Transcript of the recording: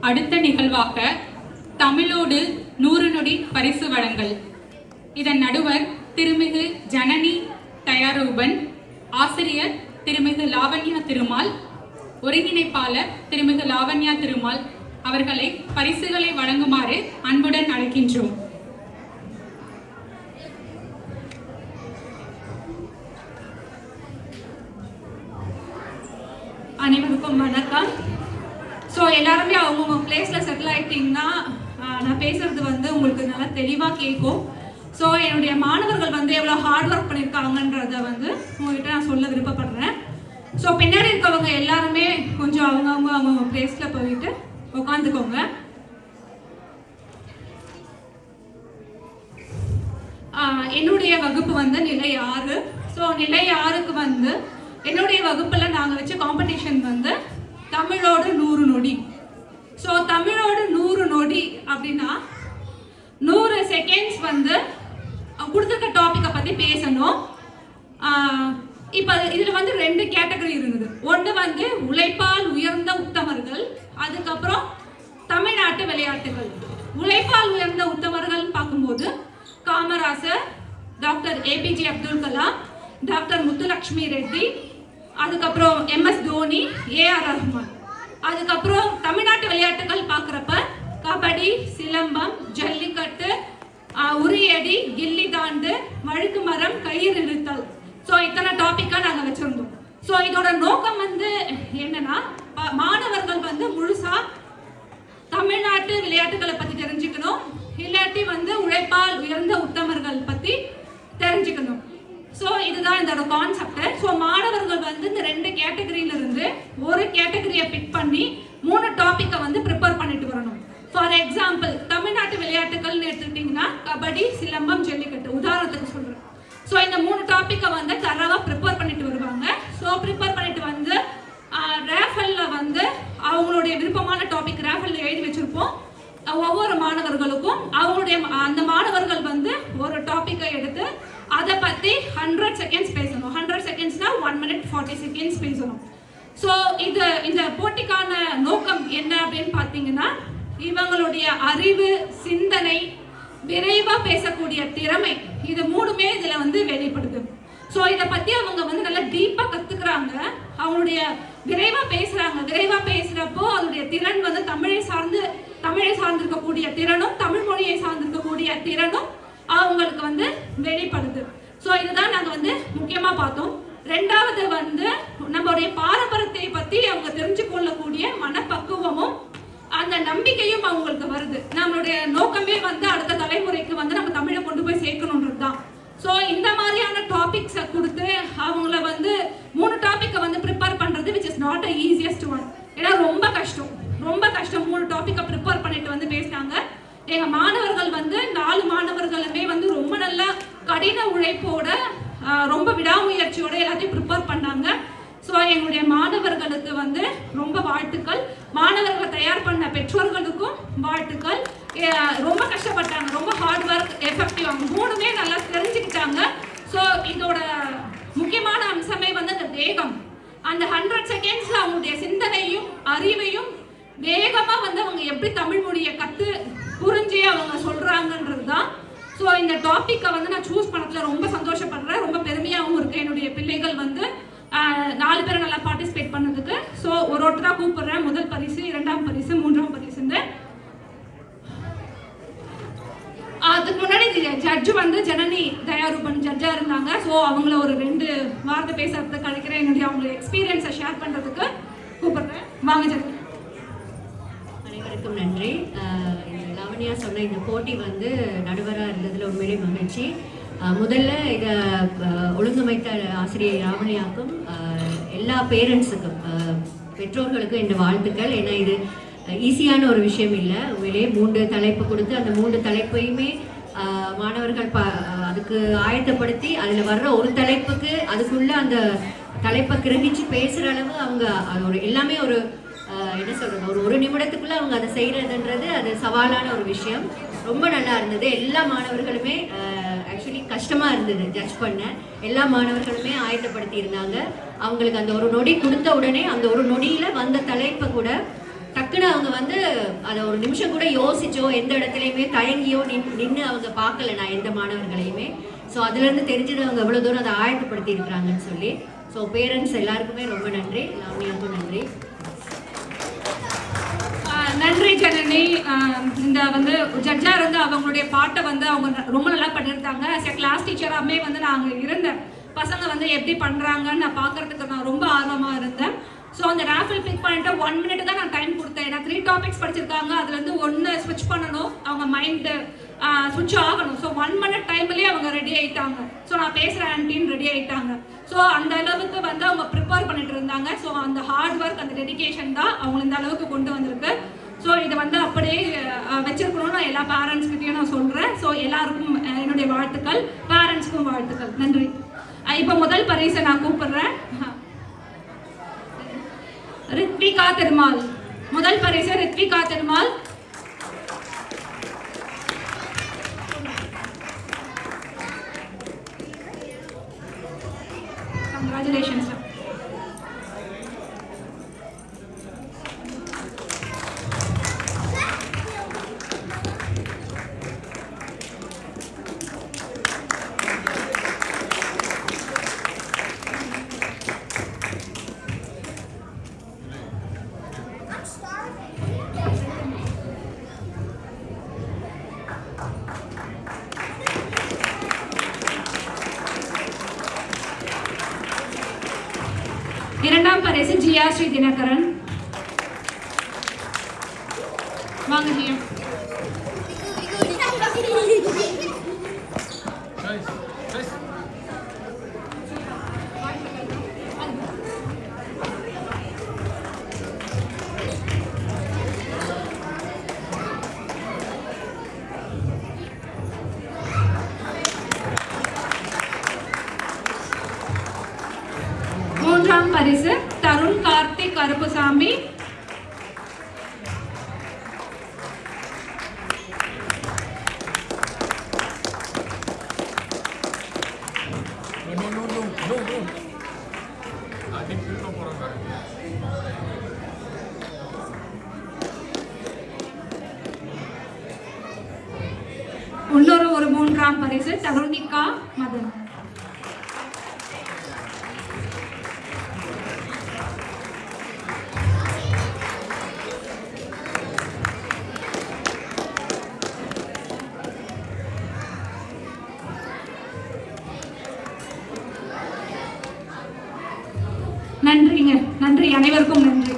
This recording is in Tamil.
அடுத்த நிகழ்வாக தமிழோடு 100 நொடி பரிசு வழங்கல். இதன் நடுவர் திருமிகு ஜனனி தயாரூபன், ஆசிரியர் திருமிகு லாவண்யா திருமால், ஒருங்கிணைப்பாளர் திருமிகு லாவண்யா திருமால் அவர்களை பரிசுகளை வழங்குமாறு அன்புடன் அழைக்கின்றோம். அனைவருக்கும் வணக்கம். ஸோ எல்லாருமே அவங்கவுங்க பிளேஸில் செட்டில் ஆகிட்டிங்கன்னா நான் பேசுகிறது உங்களுக்கு நல்லா தெளிவாக கேட்கும். ஸோ என்னுடைய மாணவர்கள் எவ்வளோ ஹார்ட் ஒர்க் பண்ணியிருக்காங்கன்றத உங்கள்கிட்ட நான் சொல்ல விருப்பப்படுறேன். ஸோ பின்னாடி இருக்கவங்க எல்லாருமே கொஞ்சம் அவங்கவுங்க பிளேஸில் போயிட்டு உட்காந்துக்கோங்க. என்னுடைய வகுப்பு நிலை 6. ஸோ நிலை 6க்கு என்னுடைய வகுப்பில் நாங்கள் வச்ச காம்படிஷன் தமிழோடு 100 நொடி. ஸோ தமிழோடு 100 நொடி அப்படின்னா 100 செகண்ட்ஸ் கொடுத்துருக்க டாப்பிக்கை பற்றி பேசணும். இப்போ இதில் 2 கேட்டகரி இருந்தது. ஒன்று உழைப்பால் உயர்ந்த உத்தமர்கள், அதுக்கப்புறம் தமிழ்நாட்டு விளையாட்டுகள். உழைப்பால் உயர்ந்த உத்தமர்கள் பார்க்கும்போது Kamarajar, doctor APJ Abdul Kalam, doctor Muthulakshmi Reddy, அதுக்கப்புறம் MS தோனி, AR ரஹ்மான். அதுக்கப்புறம் தமிழ்நாட்டு விளையாட்டுகள் பார்க்குறப்ப கபடி, சிலம்பம், ஜல்லிக்கட்டு, உரியடி, கில்லி தாண்டு, வழுக்கு மரம், கயிறு இழுத்தல். ஸோ இத்தனை டாப்பிக்காக நாங்கள் வச்சுருந்தோம். ஸோ இதோட நோக்கம் என்னன்னா மாணவர்கள் முழுசா தமிழ்நாட்டு விளையாட்டுகளை பற்றி தெரிஞ்சுக்கணும், இல்லாட்டி உழைப்பால் உயர்ந்த உத்தமர்கள் பற்றி தெரிஞ்சுக்கணும். ஸோ இதுதான் இதோட கான்செப்ட். ஸோ மாணவர்கள் இந்த 2 கேட்டகரியிலிருந்து ஒரு கேட்டகரியை பிக் பண்ணி 3 டாப்பிக்கை ப்ரிப்பேர் பண்ணிட்டு வரணும். ஃபார் எக்ஸாம்பிள் தமிழ்நாட்டு விளையாட்டுகள்னு எடுத்துக்கிட்டிங்கன்னா கபடி, சிலம்பம், ஜல்லிக்கட்டு உதாரணத்துக்கு சொல்கிறேன். ஸோ இந்த 3 டாப்பிக்கை தரவாக ப்ரிப்பேர் பண்ணிட்டு வருவாங்க. ஸோ ப்ரிப்பேர் பண்ணிட்டு ரேஃபலில் அவங்களுடைய விருப்பமான டாபிக் ரேஃபலில் எழுதி வச்சுருப்போம். ஒவ்வொரு மாணவர்களுக்கும் அவங்களுடைய அந்த மாணவர்கள் ஒரு டாப்பிக்கை எடுத்து அதை பற்றி 100 செகண்ட்ஸ் பேசணும். 100 செகண்ட்ஸ்னா 1 minute 40 seconds பேசணும். ஸோ இந்த போட்டிக்கான நோக்கம் என்ன அப்படின்னு பார்த்தீங்கன்னா இவங்களுடைய அறிவு, சிந்தனை, விரைவாக பேசக்கூடிய திறமை, இது 3மே இதில் வெளிப்படுது. ஸோ இதை பற்றி அவங்க நல்லா டீப்பாக கற்றுக்குறாங்க. அவங்களுடைய விரைவாக பேசுகிறாங்க. விரைவாக பேசுகிறப்போ அதனுடைய திறன் தமிழை சார்ந்திருக்கக்கூடிய திறனும், தமிழ் மொழியை சார்ந்திருக்கக்கூடிய திறனும் அவங்களுக்கு வெளிப்படுது. ஸோ இதுதான் நாங்கள் முக்கியமாக பார்த்தோம். ரெண்டாவது நம்மளுடைய பாரம்பரியத்தை பற்றி அவங்க தெரிஞ்சு கொள்ளக்கூடிய மனப்பக்குவமும் அந்த நம்பிக்கையும் அவங்களுக்கு வருது. நம்மளுடைய நோக்கமே அடுத்த தலைமுறைக்கு நம்ம தமிழை கொண்டு போய் சேர்க்கணுன்றது தான். ஸோ இந்த மாதிரியான டாபிக்ஸை கொடுத்து அவங்கள 3 டாப்பிக்கை ப்ரிப்பேர் பண்ணுறது which is not a easiest one. ஏன்னா ரொம்ப கஷ்டம் 3 டாப்பிக்கை ப்ரிப்பேர் பண்ணிட்டு பேசினாங்க. எங்கள் மாணவர்கள் 4 மாணவர்களுமே ரொம்ப நல்லா கடின உழைப்போட ரொம்ப விடாமுயற்சியோட எல்லாத்தையும் ப்ரிப்பேர் பண்ணாங்க. ஸோ எங்களுடைய மாணவர்களுக்கு ரொம்ப வாழ்த்துக்கள். மாணவர்களை தயார் பண்ண பெற்றோர்களுக்கும் வாழ்த்துக்கள். ரொம்ப கஷ்டப்பட்டாங்க, ரொம்ப ஹார்ட் ஒர்க், எஃபெக்டிவ். அவங்க 3மே நல்லா தெரிஞ்சுக்கிட்டாங்க. ஸோ இதோட முக்கியமான அம்சமே அந்த வேகம். அந்த 100 செகண்ட்ஸில் அவங்களுடைய சிந்தனையும் அறிவையும் வேகமாக அவங்க எப்படி தமிழ் மொழியை புரிஞ்சு அவங்க சொல்கிறாங்கன்றது தான். ஸோ இந்த டாப்பிக்கை நான் சூஸ் பண்ணதில் ரொம்ப சந்தோஷப்படுறேன். ரொம்ப பெருமையாகவும் இருக்குது. என்னுடைய பிள்ளைகள் 4 பேரை நல்லா பார்ட்டிசிபேட் பண்ணதுக்கு. ஸோ ஒருத்தராக கூப்பிடுறேன். முதல் பரிசு, 2ஆம் பரிசு, 3ஆம் பரிசுன்னு. அதுக்கு முன்னாடி ஜட்ஜு ஜனனி தயாரூபன் ஜட்ஜாக இருந்தாங்க. ஸோ அவங்கள ஒரு 2 வார்த்தை பேசுறதுக்கு கிடைக்கிறேன். என்னுடைய அவங்க எக்ஸ்பீரியன்ஸை ஷேர் பண்ணுறதுக்கு கூப்பிடுறேன். வாங்க ஜட்ஜு. அனைவருக்கும் நன்றி. லாவண்யா சொன்ன இந்த போட்டி நடுவராக இருந்ததில் உண்மையிலே மகிழ்ச்சி. முதல்ல இதை ஒழுங்கமைத்த ஆசிரியர் லாவண்யாவுக்கும் எல்லா பேரண்ட்ஸுக்கும் பெற்றோர்களுக்கும் இந்த வாழ்த்துக்கள். ஏன்னா இது ஈஸியான ஒரு விஷயம் இல்லை. உண்மையிலே 3 தலைப்பு கொடுத்து அந்த 3 தலைப்பையுமே மாணவர்கள் அதுக்கு ஆயத்தப்படுத்தி அதில் வர்ற ஒரு தலைப்புக்கு அதுக்குள்ளே அந்த தலைப்பை கிரகிச்சு பேசுகிற அளவு அவங்க அதோட எல்லாமே ஒரு என்ன சொல்கிறது ஒரு நிமிடத்துக்குள்ளே அவங்க அதை செய்கிறதுன்றது அது சவாலான ஒரு விஷயம். ரொம்ப நல்லா இருந்தது. எல்லா மாணவர்களுமே ஆக்சுவலி கஷ்டமாக இருந்தது ஜட்ஜ் பண்ண. எல்லா மாணவர்களுமே ஆயத்தப்படுத்தி இருந்தாங்க. அவங்களுக்கு அந்த ஒரு நொடி கொடுத்த உடனே அந்த ஒரு நொடியில் வந்த தலைப்பை கூட டக்குன்னு அவங்க வந்து அதை ஒரு நிமிஷம் கூட யோசிச்சோ எந்த இடத்துலையுமே தயங்கியோ நின்று அவங்க பார்க்கல நான் எந்த மாணவர்களையுமே. ஸோ அதுலேருந்து தெரிஞ்சது அவங்க எவ்வளோ தூரம் அதை ஆயத்தப்படுத்தி இருக்கிறாங்கன்னு சொல்லி. ஸோ பேரண்ட்ஸ் எல்லாருக்குமே ரொம்ப நன்றி, லாவண்யாவுக்கும் நன்றி. நன்றி ஜனனி. இந்த வந்து ஜட்ஜாக இருந்து அவங்களுடைய பாட்டை வந்து அவங்க ரொம்ப நல்லா பண்ணியிருந்தாங்க. ஆஸ் எ கிளாஸ் டீச்சராகவே வந்து நான் அங்கே இருந்தேன். பசங்க வந்து எப்படி பண்ணுறாங்கன்னு நான் பார்க்குறதுக்கு நான் ரொம்ப ஆர்வமாக இருந்தேன். ஸோ அந்த ராஃபில் பிக் பண்ணிட்டு 1 minute தான் நான் டைம் கொடுத்தேன். ஏன்னா 3 டாபிக்ஸ் படிச்சிருக்காங்க, அதுலேருந்து 1 ஸ்விட்ச் பண்ணணும், அவங்க மைண்டு ஸ்விட்ச் ஆகணும். ஸோ 1 minute டைம்லேயே அவங்க ரெடி ஆகிட்டாங்க. ஸோ நான் பேசுகிற ஆன்டின்னு ரெடி ஆகிட்டாங்க. ஸோ அந்த அளவுக்கு வந்து அவங்க ப்ரிப்பேர் பண்ணிட்டு இருந்தாங்க. ஸோ அந்த ஹார்ட் ஒர்க், அந்த டெடிகேஷன் தான் அவங்க இந்த அளவுக்கு கொண்டு வந்திருக்கு. ஸோ இதை வந்து அப்படியே வச்சிருக்கணும்னு நான் எல்லா பேரண்ட்ஸ்கிட்டையும் நான் சொல்கிறேன். ஸோ எல்லாருக்கும் என்னுடைய வாழ்த்துக்கள், பேரண்ட்ஸ்க்கும் வாழ்த்துக்கள். நன்றி. இப்போ முதல் பரிசை நான் கூப்பிடுறேன். ரித்விகா திருமால். முதல் பரிசு ரித்விகா திருமால். Congratulations. இரண்டாம் பரிசு ஜியா ஸ்ரீ தினகரன். வாங்க ஜியா. மூன்றாம் பரிசு தருண் கார்த்திக் கருப்புசாமி. இன்னொரு மூன்றாம் பரிசு தருணிகா மதன். நன்றிங்க, நன்றி, அனைவருக்கும் நன்றி.